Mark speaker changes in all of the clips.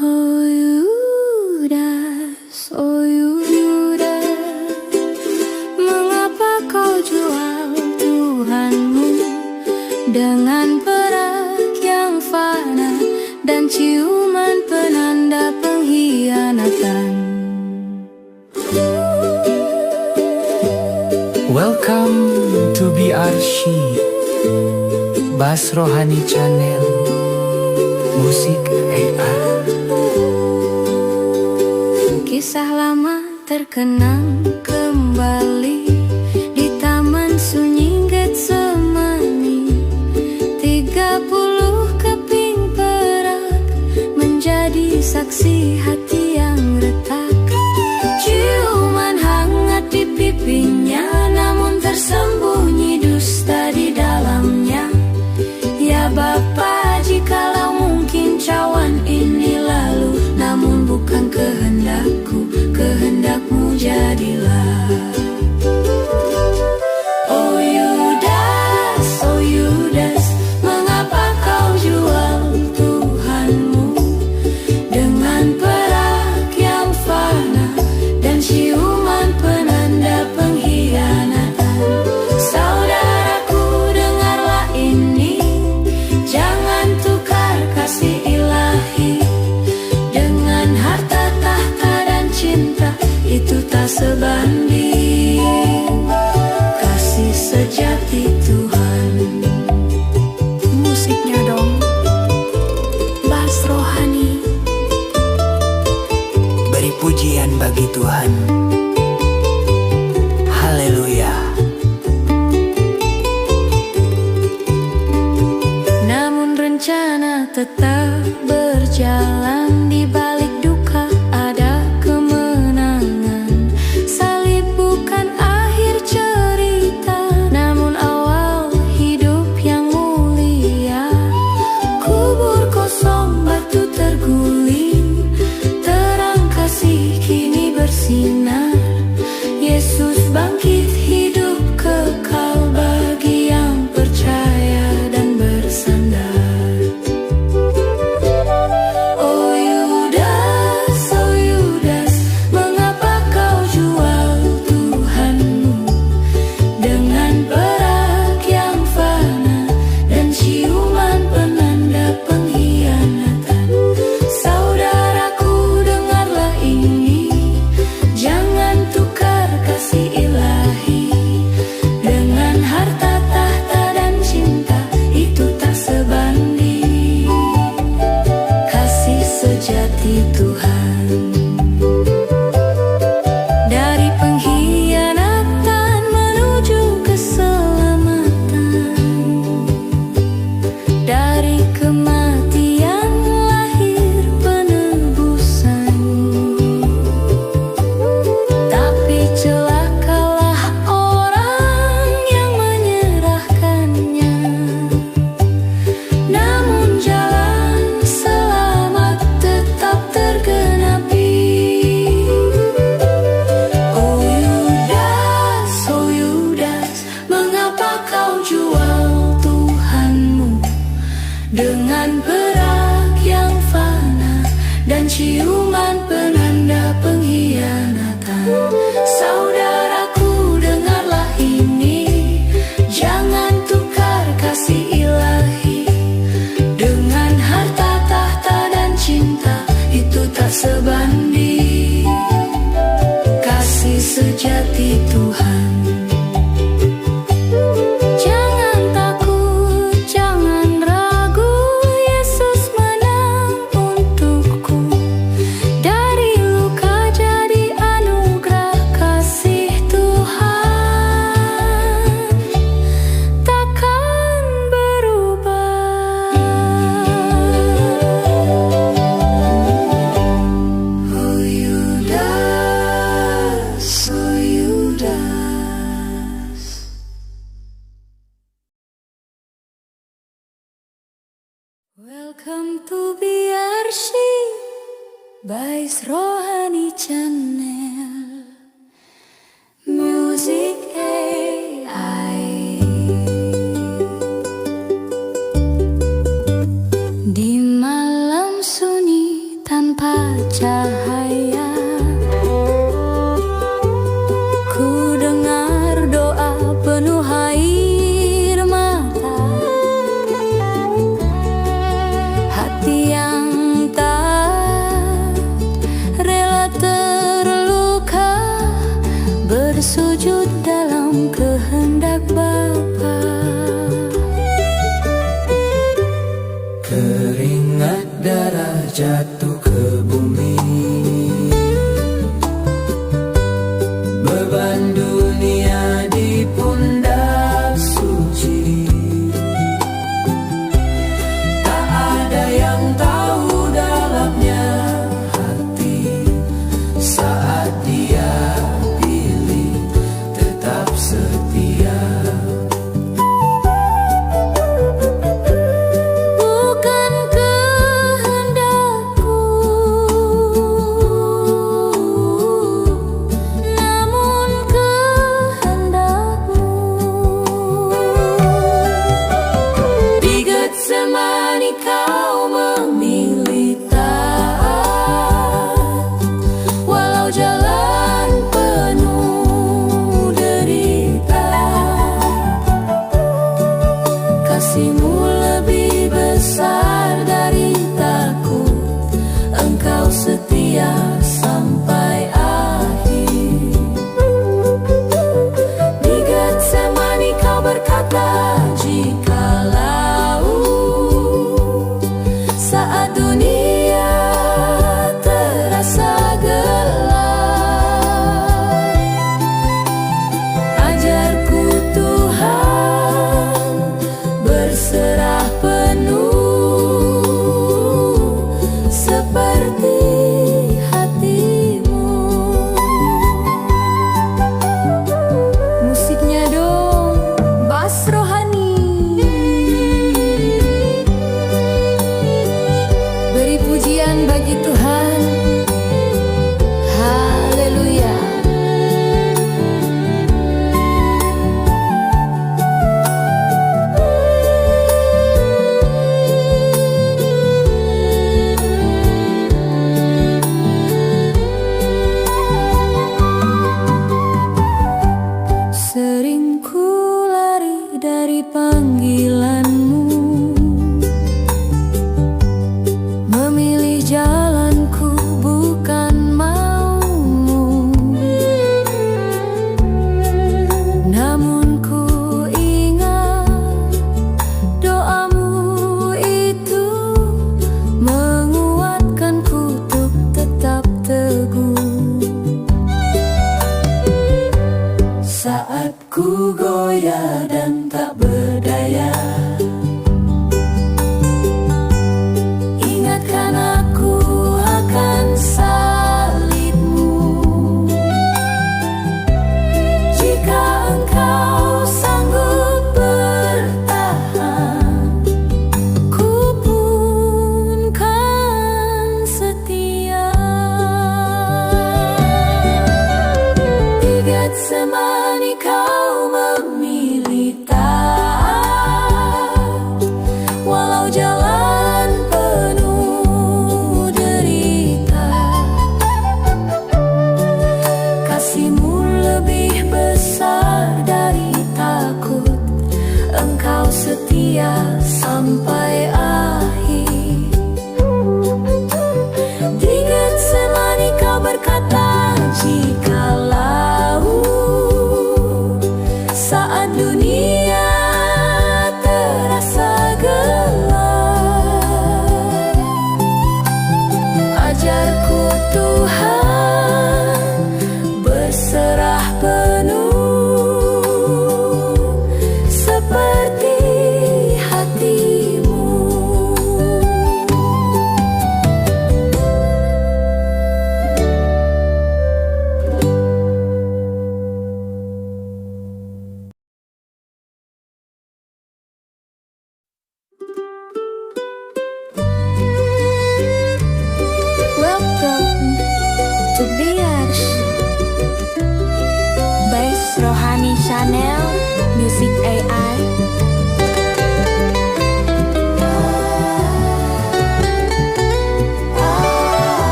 Speaker 1: Oh Yudas, oh Yudas, mengapa kau jual Tuhanmu dengan perak yang fana dan ciuman penanda pengkhianatan?
Speaker 2: Welcome to BRC Bass Rohani Channel Musik AI.
Speaker 1: Kisah lama terkenang kembali di taman sunyi Getsemani. 30 keping perak menjadi saksi hati yang retak. Ciuman hangat di pipinya, namun tersembunyi dusta di dalamnya. Ya Bapa, jikalau mungkin cawan ini lalu, namun bukan kehendakku, kehendakmu jadilah. Oh Yudas, oh Yudas, mengapa kau jual Tuhanmu dengan perak yang fana dan ciuman penanda pengkhianatan? Saudaraku, dengarlah ini, jangan tukar kasih ilahi dengan harta, tahta, dan cinta. Itu tak sebanding kasih sejati Tuhan. Musiknya dong, Bass Rohani.
Speaker 2: Beri pujian bagi Tuhan. Haleluya.
Speaker 1: Namun rencana tetap berjalan, di balik duka ada kemenangan. Salib bukan akhir cerita, namun awal hidup yang mulia. Kubur kosong, batu terguling, terang kasih kini bersinar. Yesus bangkit, hidup kekal bagi yang percaya dan bersandar. Oh Yudas, mengapa kau jual Tuhanmu dengan perak yang fana dan ciuman penanda pengkhianatan? Saudaraku, dengarlah ini, jangan tukar kasih ilahi dengan harta, tahta, dan cinta. Itu tak sebanding kasih sejati Tuhan. Dari pengkhianatan menuju keselamatan, dari kematian lahir penebusan. Tapi celakalah orang yang menyerahkannya, namun jalan selamat tetap tergenapi. Oh Yudas, mengapa kau jual Tuhanmu dengan perak yang fana dan ciuman penanda pengkhianatan? Saudaraku, dengarlah ini, jangan tukar kasih ilahi dengan harta, tahta, dan cinta. Itu tak sebanding kasih sejati Tuhan. Jangan takut, jangan ragu, Yesus menang untukku. Dari luka jadi anugerah kasih Tuhan takkan berubah. Oh Yudas, oh Yudas. Welcome to BRC Bass Rohani Channel Music AI. Di malam sunyi tanpa
Speaker 2: keringat darah jatuh ke bumi. Beban dunia di pundak suci, tak ada yang tahu dalamnya hati saat dia pilih tetap setia.
Speaker 1: Bukan kehendakku, namun kehendakmu. Di Getsemani kau memilih taat, walau jalan penuh derita. Kasihmu lebih besar dari takut, Engkau setia sampai akhir. Di Getsemani kau berkata, jikalau saat dunia terasa gelap, ajarku Tuhan berserah penuh seperti hatimu. Musiknya dong, bass rohani. Beri pujian bagi Tuhan. Haleluya. Sering ku lari dari panggilanmu, memilih jalan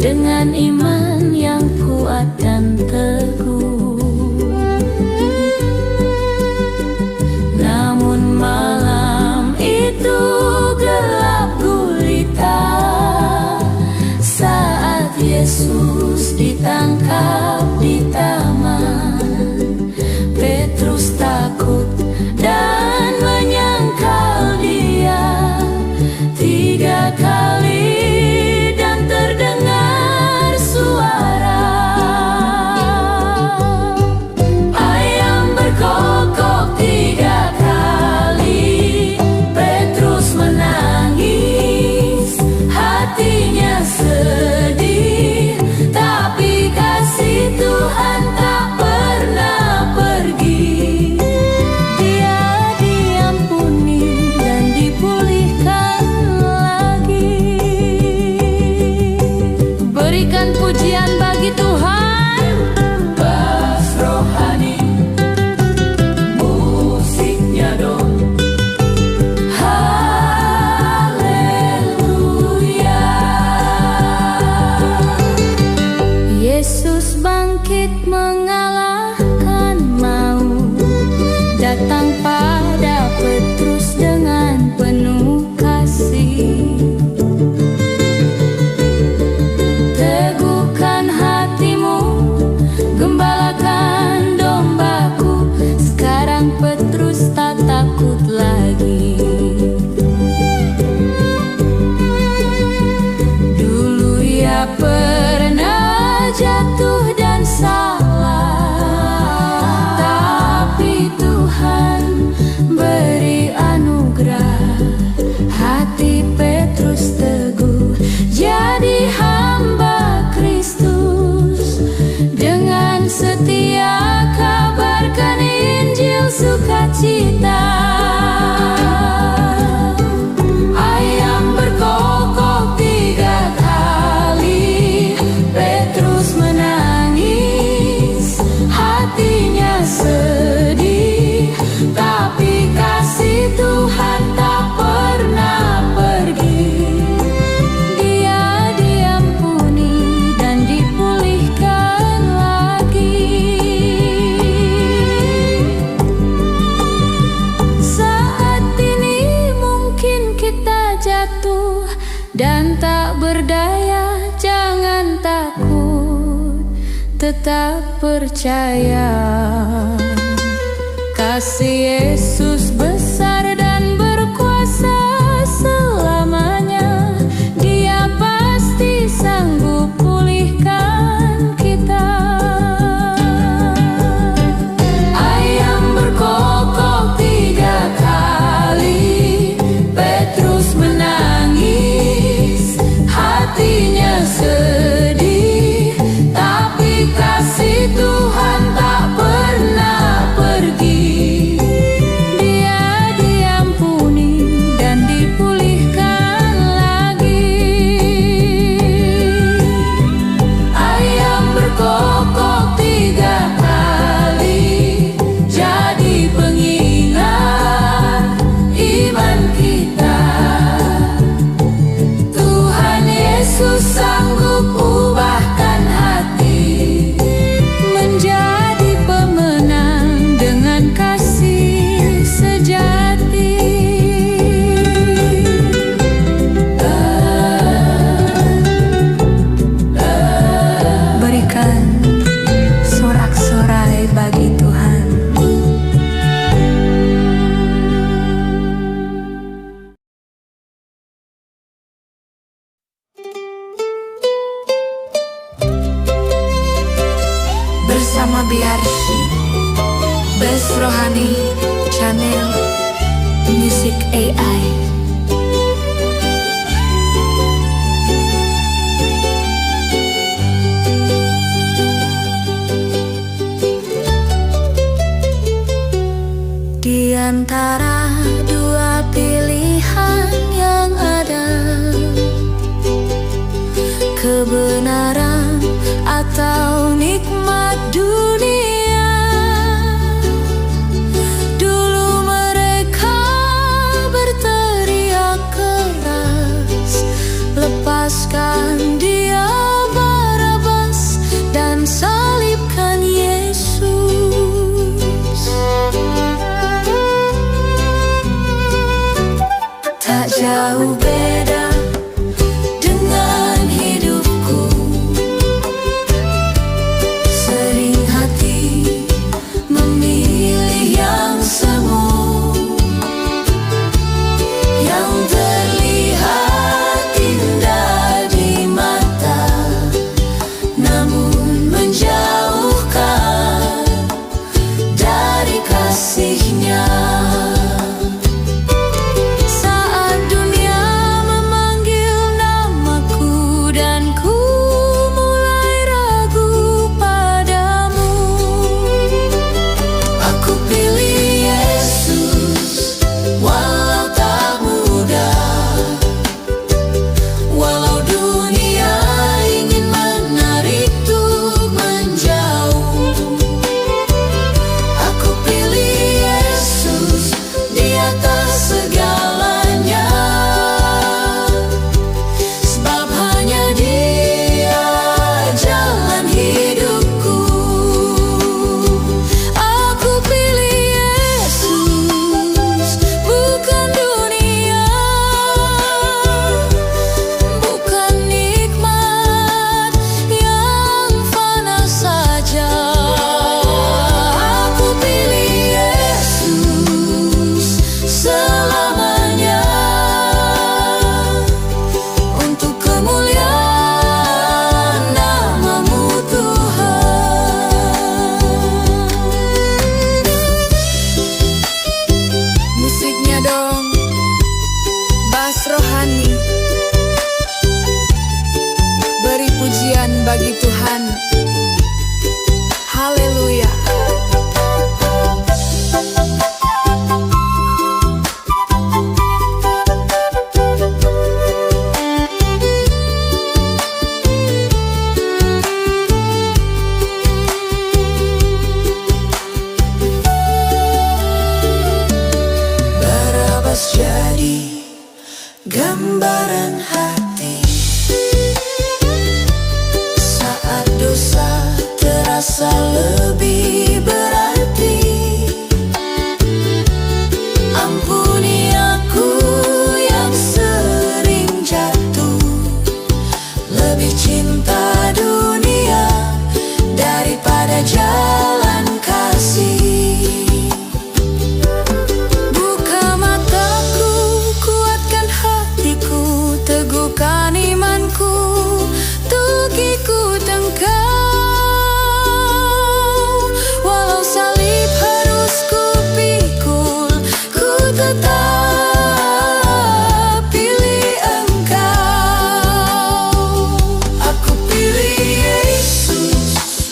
Speaker 1: dengan iman yang kuat dan teguh. Namun malam itu gelap gulita saat Yesus ditangkap di taman. Petrus takut dan menyangkal dia 3 kali, dan terdengar suara ayam berkokok 3 kali. Petrus menangis, hatinya sedih, tapi kasih Tuhan tak pernah pergi. Dia diampuni dan dipulihkan lagi. Berikan pujian bagi Tuhan.
Speaker 2: Bass rohani, musiknya dong.
Speaker 1: Haleluya. Yesus bangkit mengalahkan maut, datang pada Petrus dengan penuh kasih. Teguhkan hatimu, gembalakan dombaku. Sekarang Petrus tak takut lagi. Dulu ia pernah jatuh dan salah, tapi Tuhan beri anugerah. Hati Petrus teguh, jadi hamba Kristus. Dengan setia kabarkan Injil sukacita. Ayam berkokok 3 kali. Petrus menangis, hatinya sedih, tapi kasih Tuhan tak pernah pergi. Dia diampuni dan dipulihkan lagi. Saat ini mungkin kita jatuh dan tak berdaya, jangan takut, tetap percaya. Kasih Yesus besar dan berkuasa selamanya. Dia pasti sanggup pulihkan kita. Ayam berkokok 3 kali. Petrus menangis, hatinya sedih, tapi kasih Tuhan tak pernah pergi. Dia diampuni dan dipulihkan lagi. Ayam berkokok 3 kali, jadi pengingat iman kita. Tuhan Yesus sanggup ubahkan hati menjadi pemenang dengan kasih sejati. Berikan sorak-sorai bagi Tuhan. Bersama Biarsi, Bass Rohani Channel Music AI. Di antara 2 pilihan yang ada, kebenaran atau nikmat dunia. Dulu mereka berteriak keras, lepaskan dia. bagi Tuhan. Haleluya.
Speaker 2: Barabas jadi gambaran hati saat dosa terasa lebih berarti. Ampuni aku yang sering jatuh, lebih cinta dunia daripada jalan kasih.
Speaker 1: Buka mataku, kuatkan hatiku, teguhkan imanku, untuk ikut Engkau. Walau salib harus kupikul, ku tetap pilih Engkau. Aku pilih Yesus,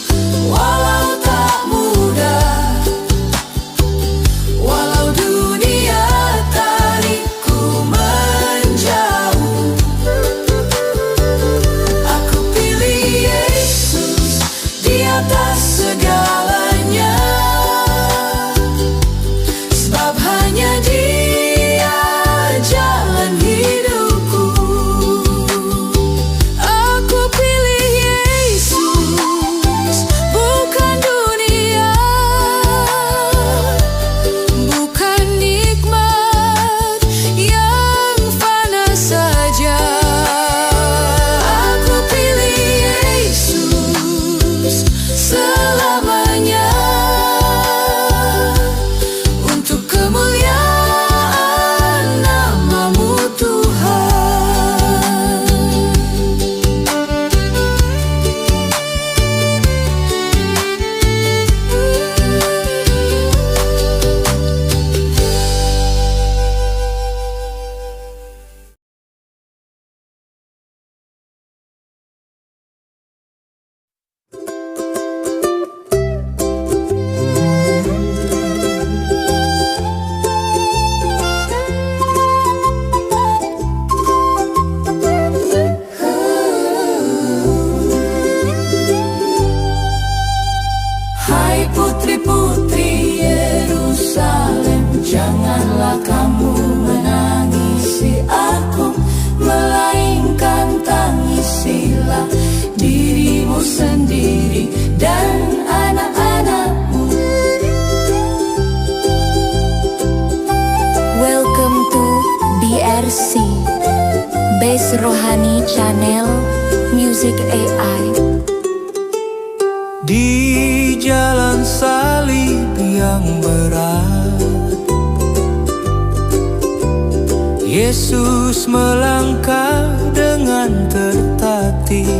Speaker 1: walau tak mudah, walau dunia tarikku menjauh. Aku pilih Yesus di atas segalanya, sebab hanya Dia jalan hidupku. Aku pilih Yesus, bukan dunia, bukan nikmat yang fana saja. Aku pilih Yesus selamanya, untuk kemuliaan nama-Mu Tuhan. Hai putri-putri Yerusalem, janganlah kamu menangisi aku, melainkan tangisilah dirimu sendiri dan anak-anakmu.
Speaker 3: Welcome to BRC Base Rohani Channel Music AI.
Speaker 2: Di jalan salib yang berat, Yesus melangkah dengan tertatih.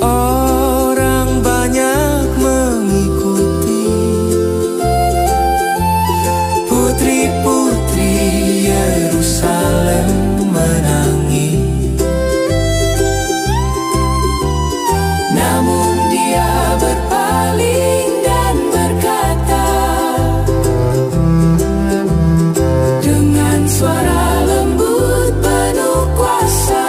Speaker 2: Orang banyak mengikuti. Putri-putri Yerusalem menangis, namun Dia berpaling dan berkata dengan suara lembut penuh kuasa,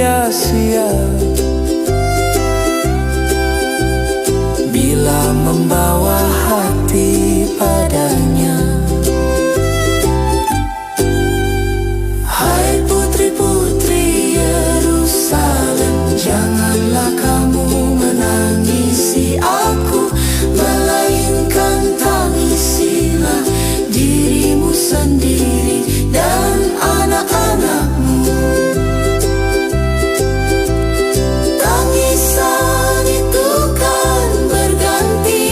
Speaker 2: sia-sia bila membawa hati padanya. Hai putri-putri Yerusalem, janganlah kamu menangisi aku, melainkan tangisilah dirimu sendiri dan anak-anakmu. Tangisan itu kan berganti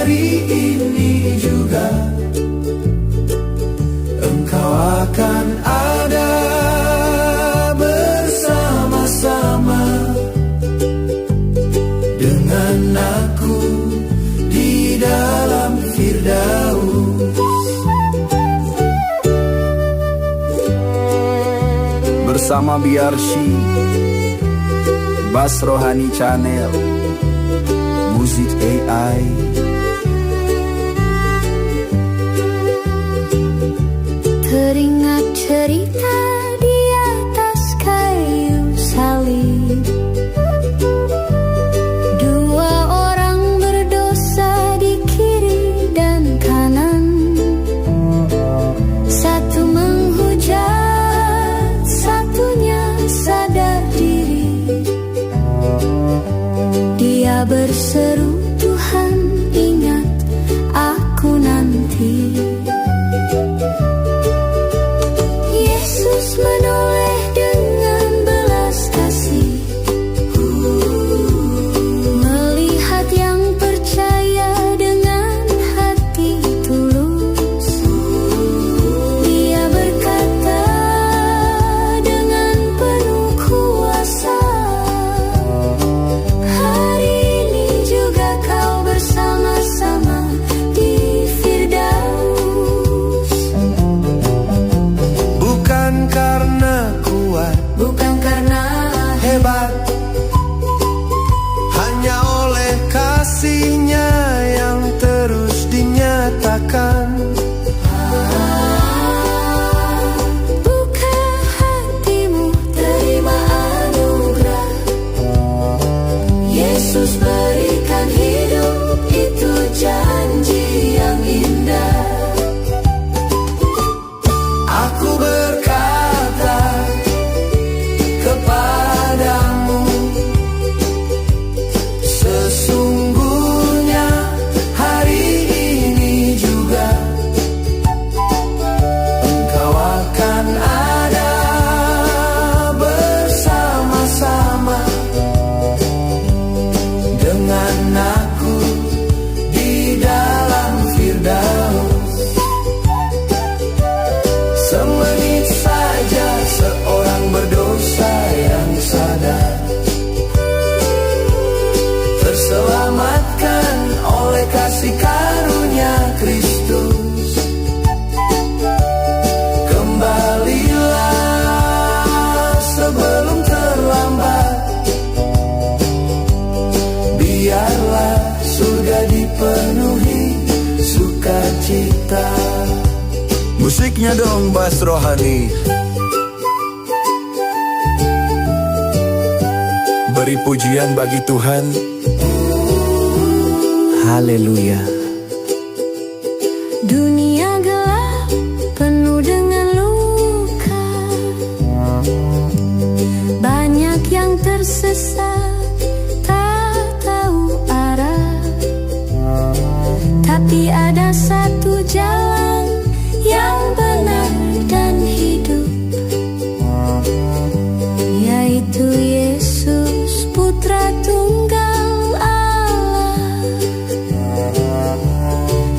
Speaker 2: hari ini juga Engkau akan ada bersama-sama dengan aku di dalam Firdaus.
Speaker 4: Bersama BRC, Bass Rohani Channel, Music AI.
Speaker 3: Teringat cerita di atas kayu salib, dua orang berdosa di kiri dan kanan, satu menghujat, satunya sadar diri. Dia berseru, Tuhan ingat aku nanti. Yesus menoleh dengan belas kasih, melihat yang percaya dengan hati tulus. Dia berkata dengan penuh kuasa, hari ini juga kau bersama-sama di Firdaus.
Speaker 2: Bukan karena kuat,
Speaker 1: Bukan karena
Speaker 2: hebat, hanya oleh kasih-Nya yang terus dinyatakan.
Speaker 3: Buka hatimu,
Speaker 1: terima anugerah Yesus berikan hidup, itu janji yang indah.
Speaker 2: Aku berkata kepadamu, sesungguhnya hari ini juga Engkau akan ada bersama-sama dengan aku di dalam Firdaus. Semenit saja seorang berdosa yang sadar terselamatkan oleh kasih karunia Kristus. Kembalilah sebelum terlambat, biarlah surga dipenuhi sukacita.
Speaker 4: Musiknya dong Bass Rohani. Beri pujian bagi Tuhan. Haleluya.
Speaker 3: dunia gelap penuh dengan luka, banyak yang tersesat tak tahu arah, tapi ada satu jalan yang benar dan hidup, yaitu Yesus Putra Tunggal Allah.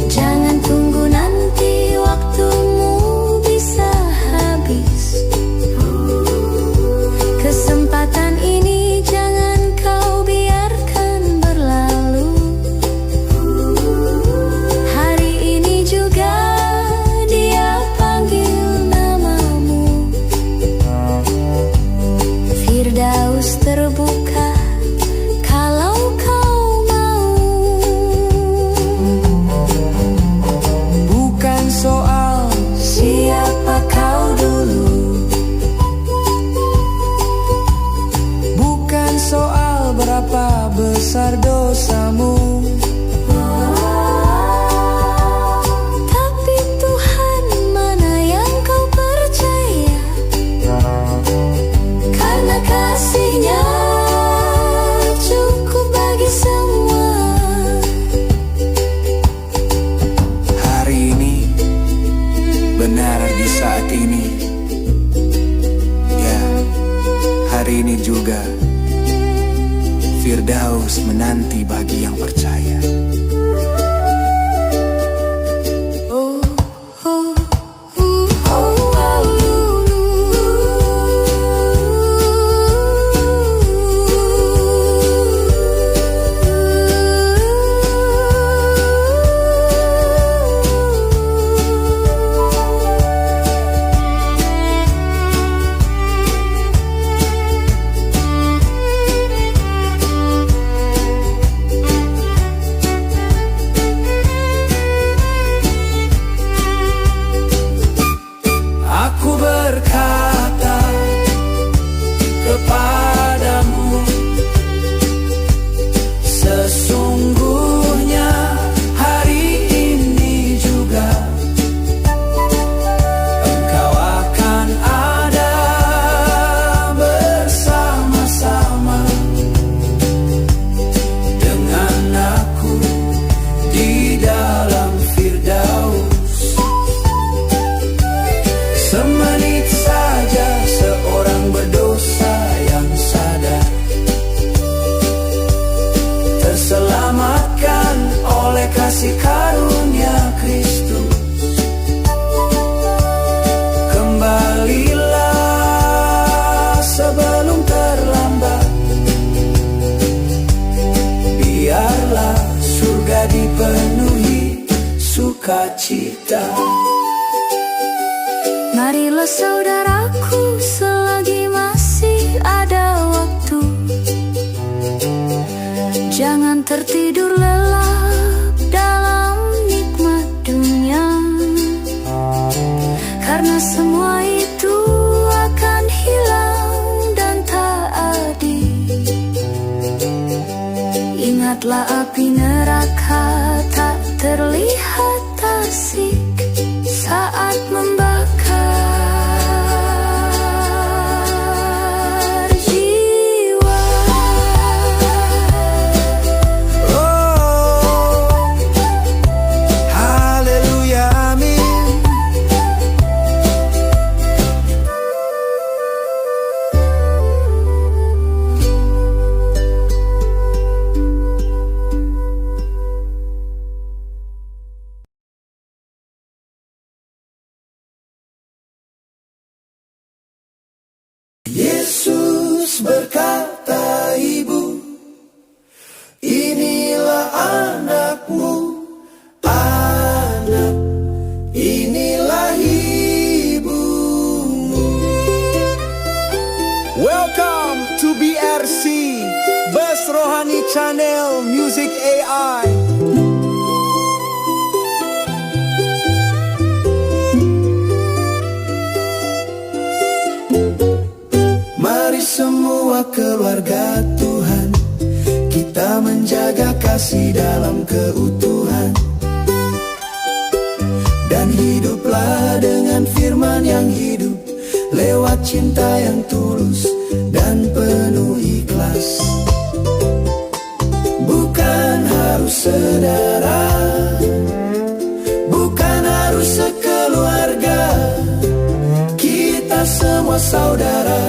Speaker 3: Jangan tunggu nanti waktumu bisa habis, kesempatan ini jangan kau biarkan berlalu. Hari ini juga Dia panggil namamu, Firdaus terbuka kalau kau mau.
Speaker 2: Bukan soal
Speaker 1: Siapa kau dulu,
Speaker 2: bukan soal berapa besar dosamu,
Speaker 3: Tapi Tuhan mana yang kau percaya,
Speaker 1: karena kasih-Nya
Speaker 3: cukup bagi semua.
Speaker 4: Hari ini, benar di saat ini. Ya, hari ini juga Firdaus menanti bagi yang percaya.
Speaker 2: sukacita.
Speaker 3: Marilah saudaraku, selagi masih ada waktu, jangan tertidur lelap dalam nikmat dunia, karena semua itu akan hilang dan tak adil. Ingatlah api neraka tak terlihat asik saat membakar jiwa.
Speaker 4: Oh, haleluya, amin.
Speaker 2: Yesus berkata, ibu, inilah anakmu. Anak, inilah ibumu.
Speaker 4: Welcome to BRC Bus Rohani Channel Music AI.
Speaker 2: Mari semua keluarga Tuhan, kita menjaga kasih dalam keutuhan, dan hiduplah dengan firman yang hidup, lewat cinta yang tulus dan penuh ikhlas. Bukan harus saudara, bukan harus sekeluarga, kita semua saudara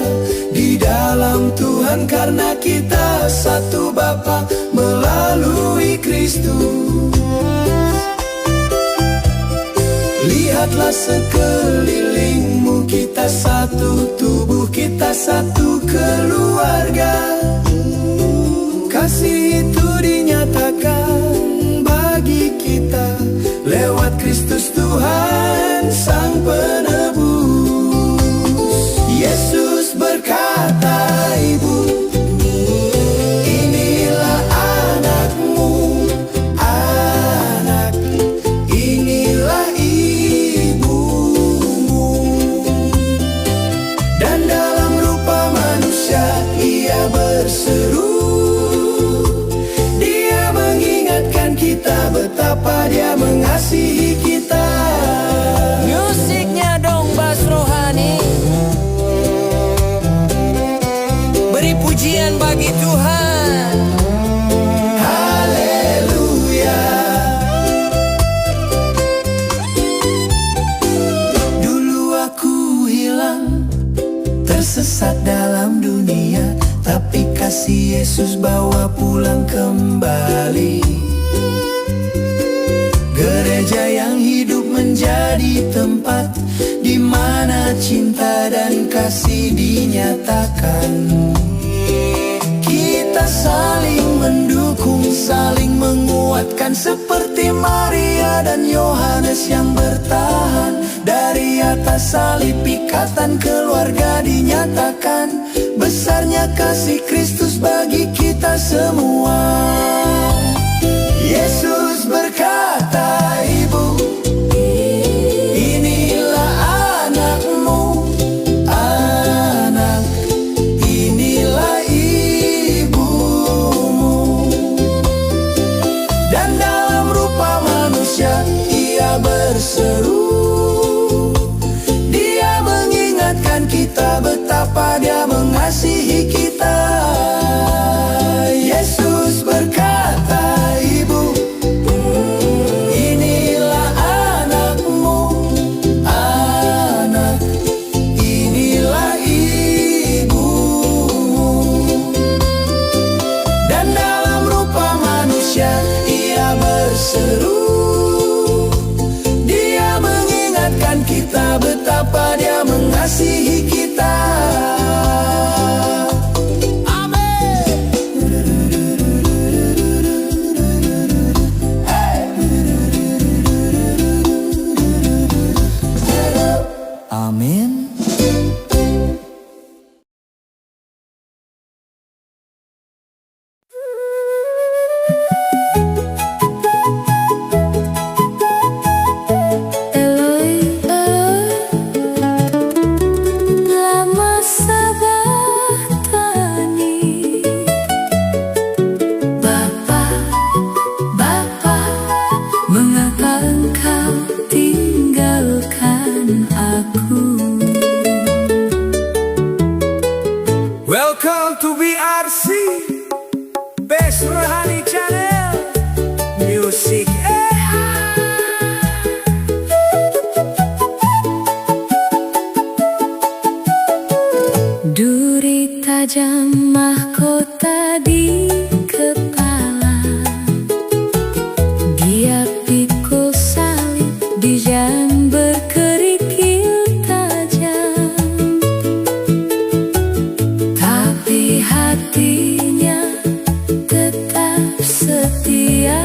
Speaker 2: di dalam Tuhan, karena kita satu Bapa melalui Kristus. Lihatlah sekelilingmu, kita satu tubuh, kita satu keluarga. Kasih itu dinyatakan bagi kita lewat Kristus Tuhan Sang Penebus. Yesus berkata, ibu, inilah anakmu. Anak, inilah ibumu. Dan dalam rupa manusia ia berseru, dia mengingatkan kita betapa dia mengasihi kita.
Speaker 5: Musiknya dong Bas Rohani. Beri pujian bagi Tuhan.
Speaker 2: Haleluya. Dulu aku hilang, tersesat dalam dunia, tapi kasih Yesus bawa pulang kembali. Gereja yang hidup menjadi tempat di mana cinta dan kasih dinyatakan. Kita saling mendukung, saling menguatkan, seperti Maria dan Yohanes yang bertahan. Dari atas salib ikatan keluarga dinyatakan, besarnya kasih Kristus bagi kita semua. Yesus berkata, ibu, inilah anakmu. Anak, inilah ibumu. Dan dalam rupa manusia ia berseru, dia mengingatkan kita betapa dia mengasihi kita. Yesus berkata, ibu, inilah anakmu. Anak, inilah ibumu. Dan dalam rupa manusia ia berseru, dia mengingatkan kita betapa dia mengasihi kita.
Speaker 3: Dijam berkerikil tajam, tapi hatinya tetap setia.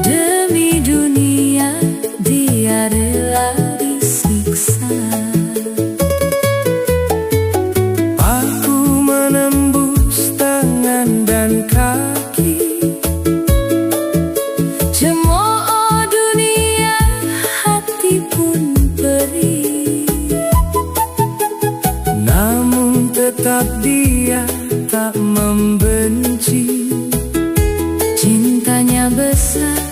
Speaker 3: Demi dunia dia rela disiksa.
Speaker 4: Aku menembus tangan dan kaki,
Speaker 3: Cemooh dunia, hati pun perih.
Speaker 4: namun tetap dia tak membenci.
Speaker 3: Cintanya besar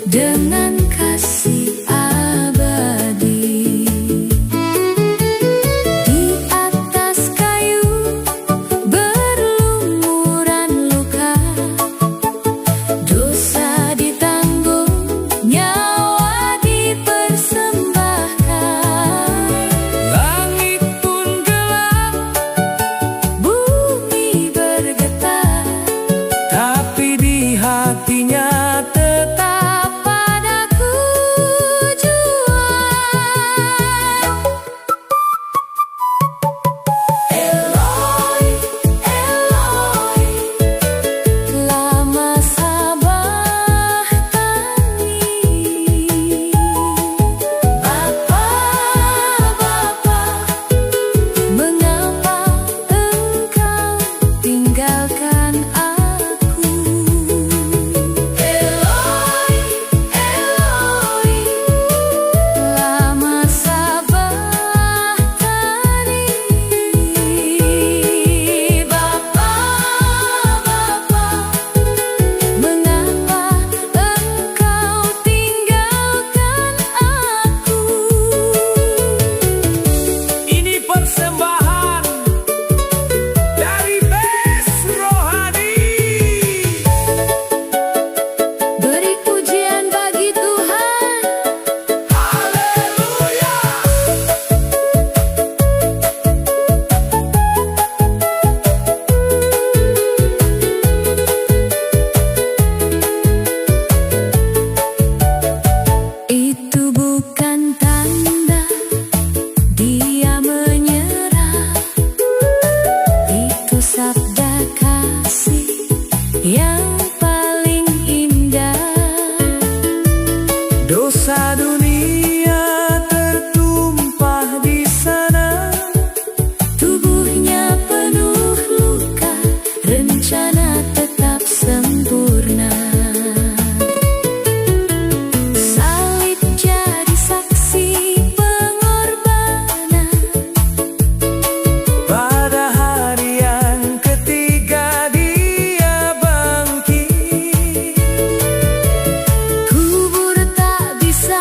Speaker 3: dengan kasih abadi. Di atas kayu berlumuran luka, dosa ditanggung, nyawa dipersembahkan.
Speaker 4: Langit pun gelap,
Speaker 3: Bumi bergetar,
Speaker 4: tapi di hatinya tetap
Speaker 3: padaku jual. Eloi, Eloi, lama sabahtani. Bapa, Bapa, mengapa engkau tinggalkan aku? Eloi, Eloi, lama sabahtani. Bapa, Bapa, mengapa engkau tinggalkan aku?
Speaker 4: ini persembahan dari Bes Rohani.
Speaker 3: Beri pujian bagi Tuhan.
Speaker 4: Haleluya.
Speaker 3: Itu bukan tanda dia menyerah. Itu sabda kasih yang paling indah.
Speaker 4: Dosa dunia tertumpah di sana,
Speaker 3: Tubuhnya penuh luka, rencana tetap sempurna. Salib jadi saksi pengorbanan.
Speaker 4: pada hari yang ketiga dia bangkit.
Speaker 3: Kubur tak bisa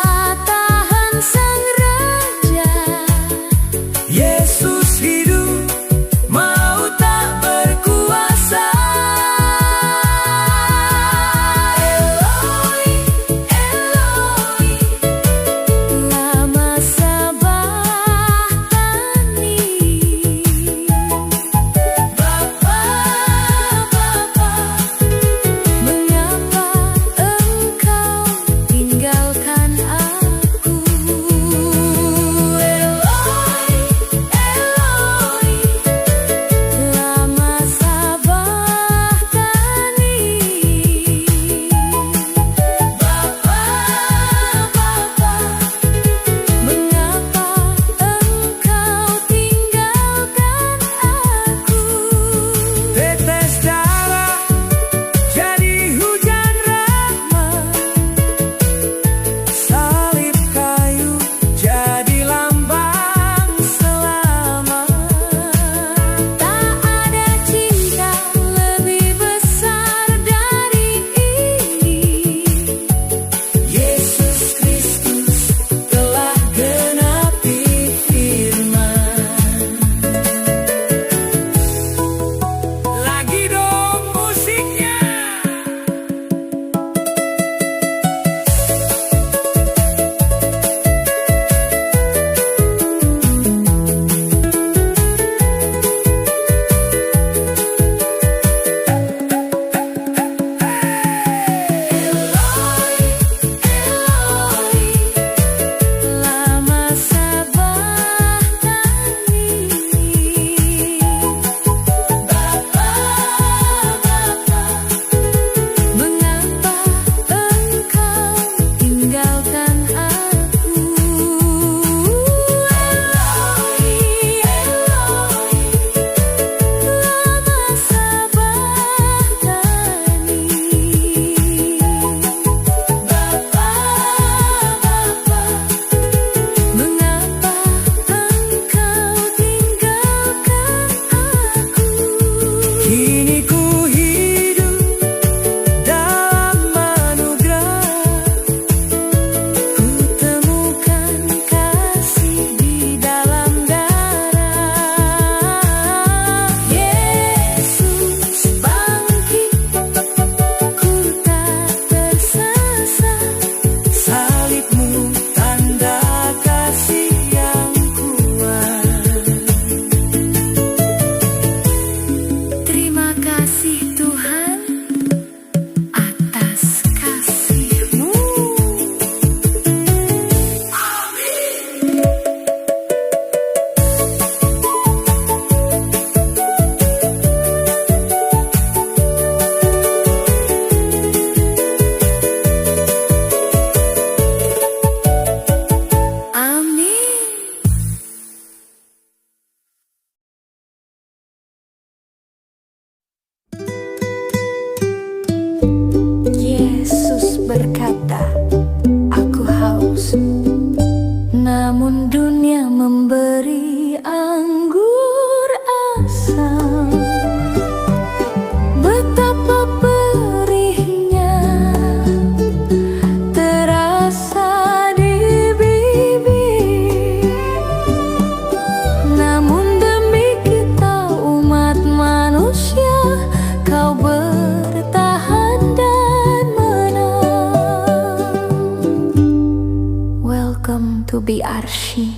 Speaker 3: Welcome to BRC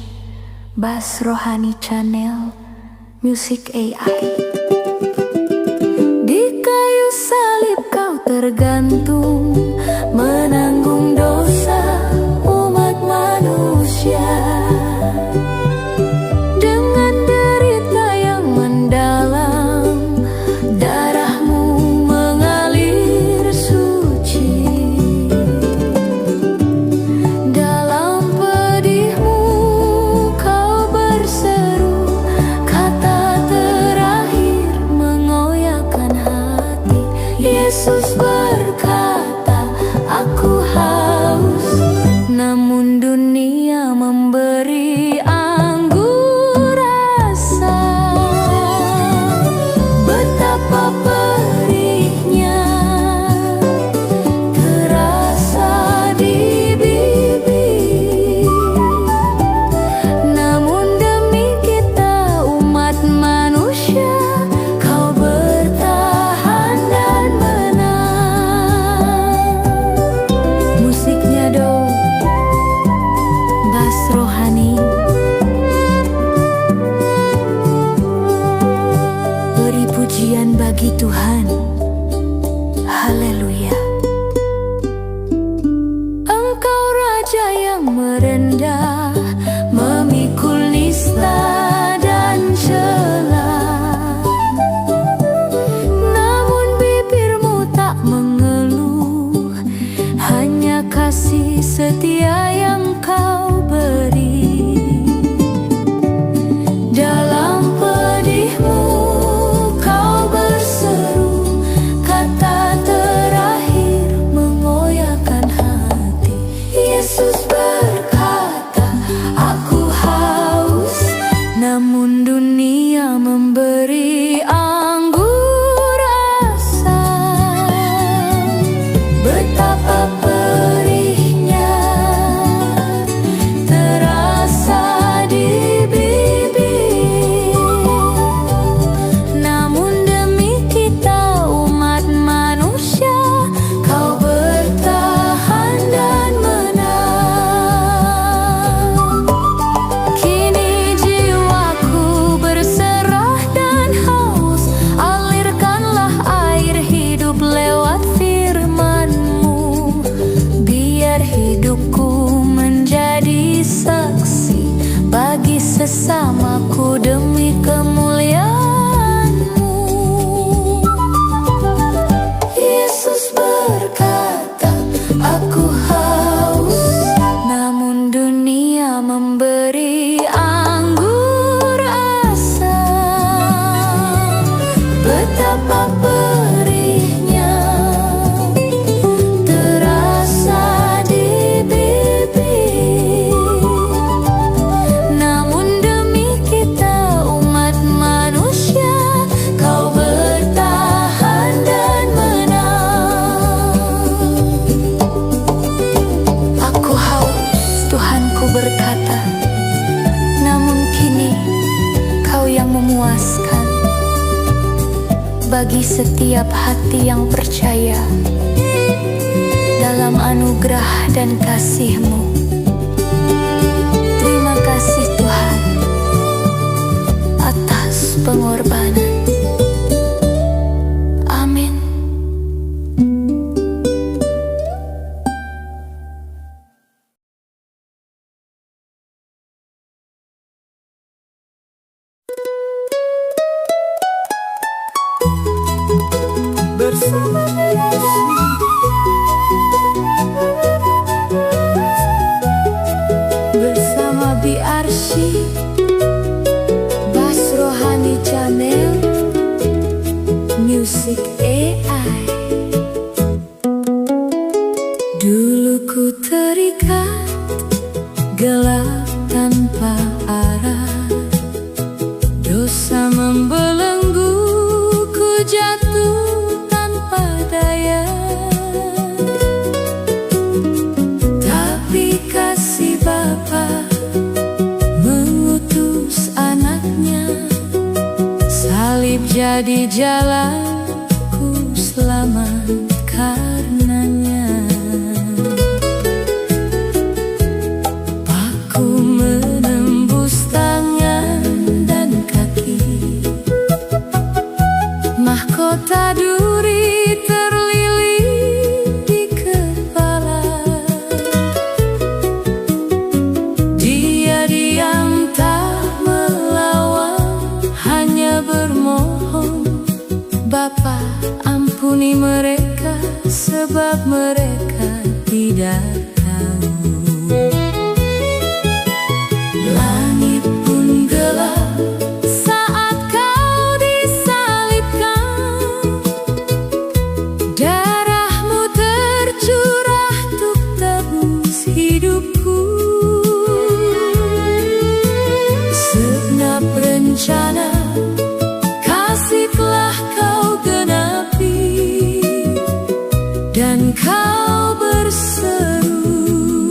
Speaker 3: Bass Rohani Channel Music AI. Di kayu salib kau tergantung, menanggung dosa umat manusia. Dengan derita yang mendalam, darahmu mengalir suci. Dalam pedihmu kau berseru, kata terakhir mengoyakkan hati. Yesus berkata, aku haus, namun dunia memberi anggur rasa. Betapa perihnya terasa di bibir, namun demi kita umat manusia kau bertahan dan menang. Musiknya dong Bass Rohani. Beri pujian bagi Tuhan. Haleluya. Engkau Raja yang merendah, memikul nista dan celah. Namun bibirmu tak mengeluh, hanya kasih setia yang kau beri. Dalam pedihmu kau berseru, kata terakhir mengoyakkan hati. Yesus berkata, aku haus, namun dunia memberi anggur rasa. Betapa perihnya terasa di bibir, namun demi kita umat manusia kau bertahan dan menang. Kini jiwaku berserah dan haus, alirkanlah air hidup lewat firman-Mu. Biar hidupku menjadi saksi bagi sesamaku demi kemuliaan-Mu. Yesus berkata, aku haus, namun dunia memberi anggur rasa. Betapa perihnya terasa di bibir, namun demi kita umat manusia kau bertahan dan menang. Aku haus, Tuhanku berkata, namun kini kau yang memuaskan bagi setiap hati yang percaya dalam anugerah dan kasih-Mu. Terima kasih Tuhan atas pengorbanan. Amin.
Speaker 4: Bersama
Speaker 3: Bersama BRC Bass Rohani Channel Music AI. Dulu ku terikat gelap tanpa arah, dosa membelenggu, ku jatuh tanpa daya. Tapi kasih Bapa mengutus anaknya, salib jadi jalanku selamat karenanya. Paku Langit pun gelap saat kau disalibkan. Darahmu tercurah untuk tebus hidupku. Segenap rencana kasih telah kau genapi, dan kau berseru,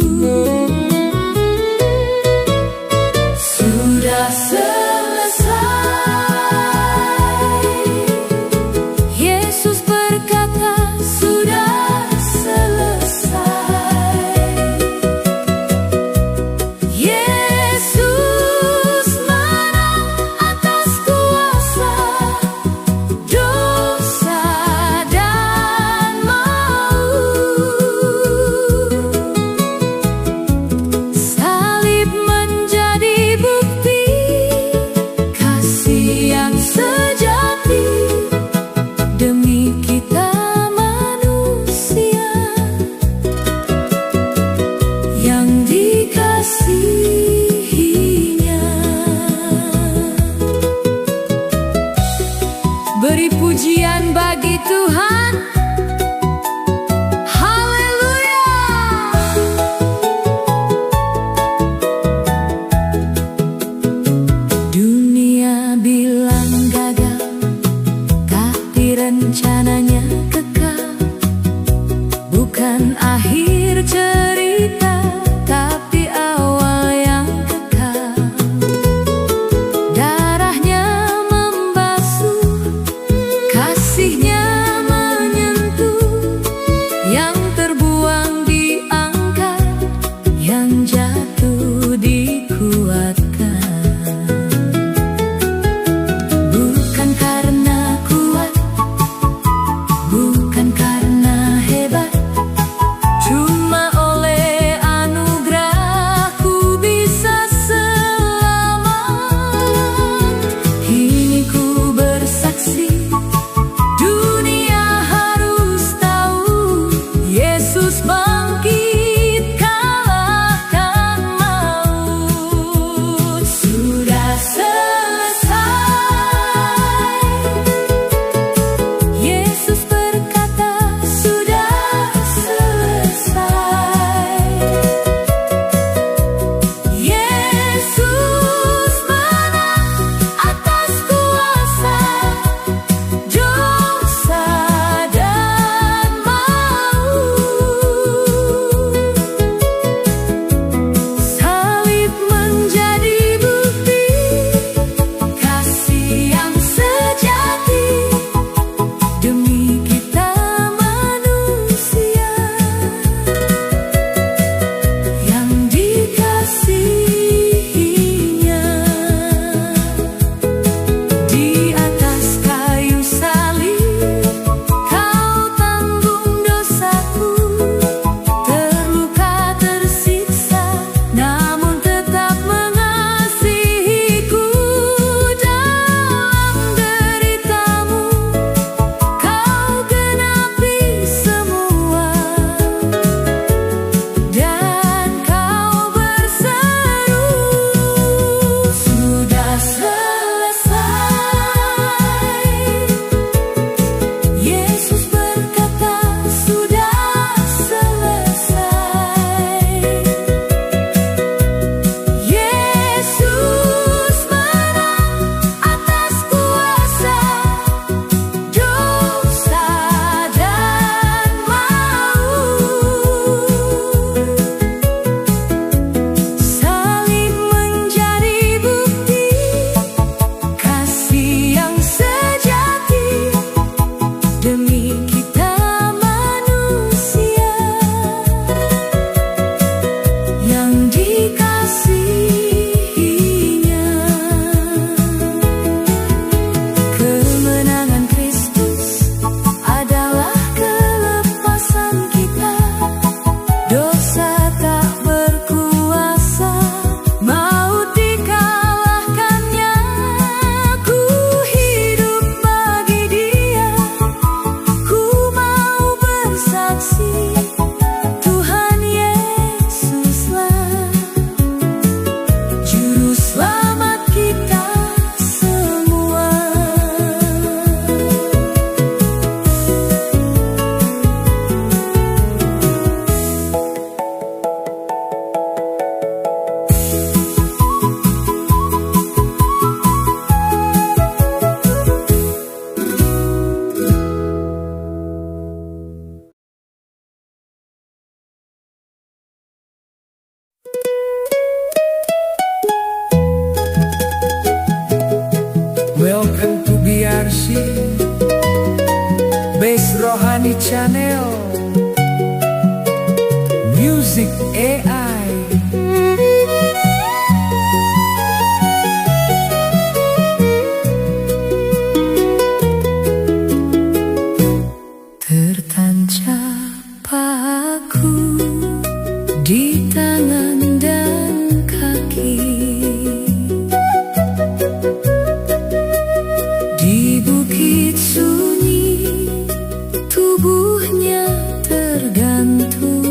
Speaker 4: Musik AI.
Speaker 3: Tertancap paku di tangan dan kaki, di bukit sunyi tubuhnya tergantung.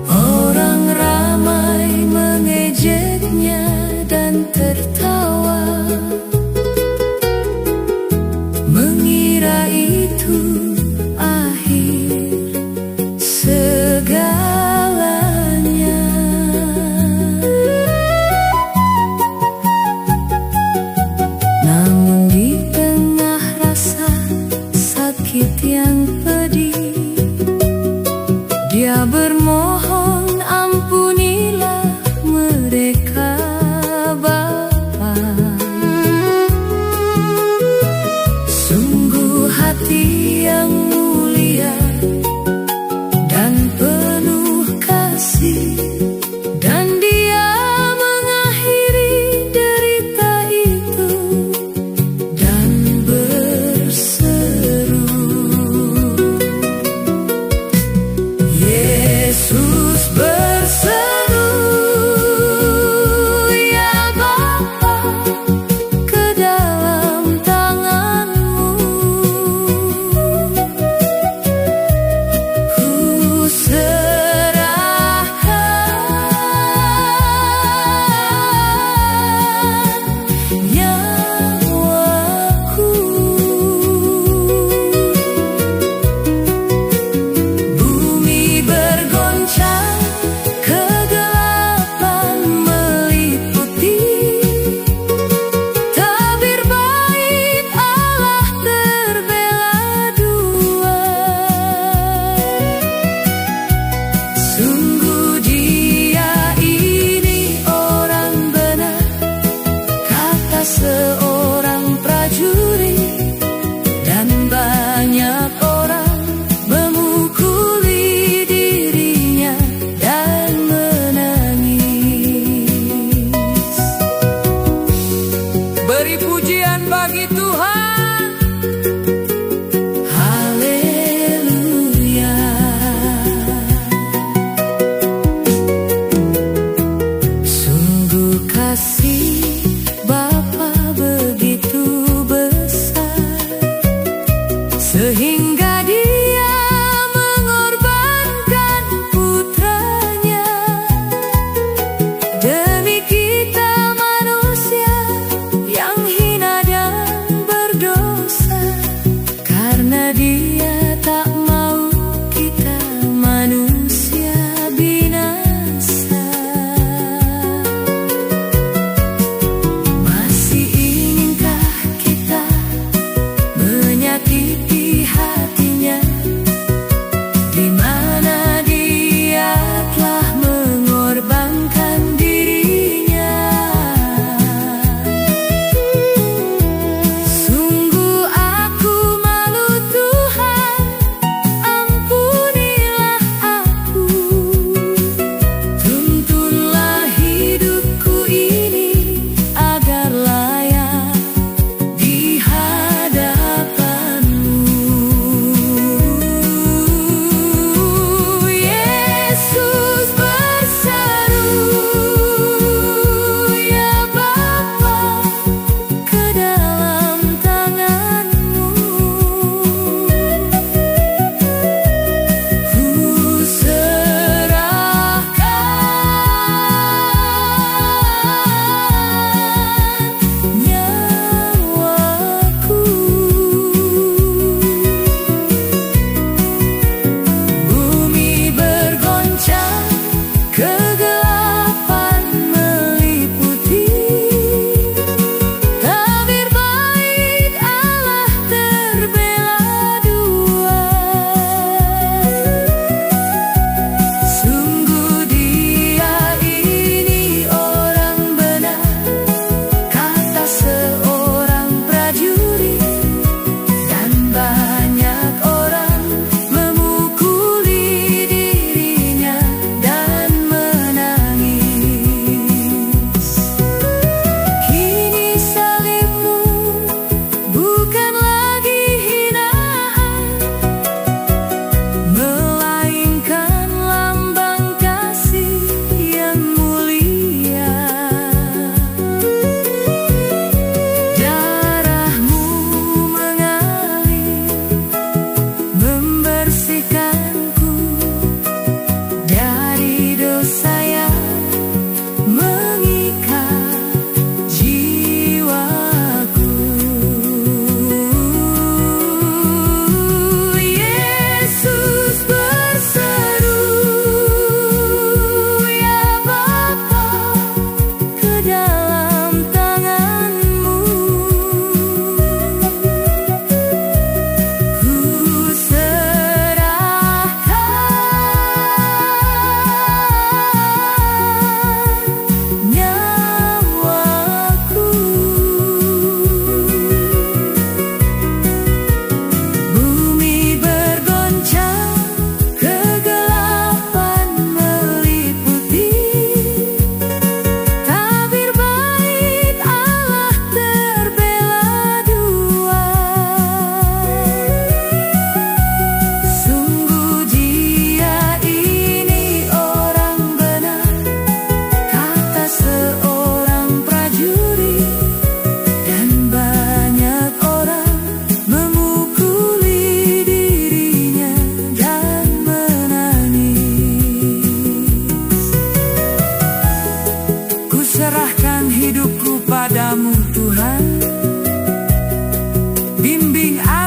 Speaker 3: Orang ramai mengejeknya dan tertawa, mengira itu akhir segalanya. Namun di tengah rasa sakit yang pedih, dia bermohon, ampunilah mereka Bapa. Sungguh hati yang mulia dan penuh kasih, dan dia mengakhiri derita itu dan berseru,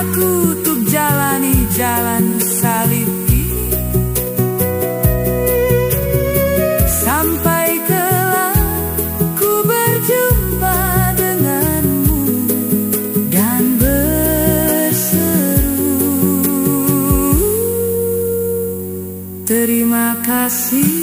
Speaker 4: aku untuk jalani jalan salib ini, sampai kelak ku berjumpa denganmu dan berseru, terima kasih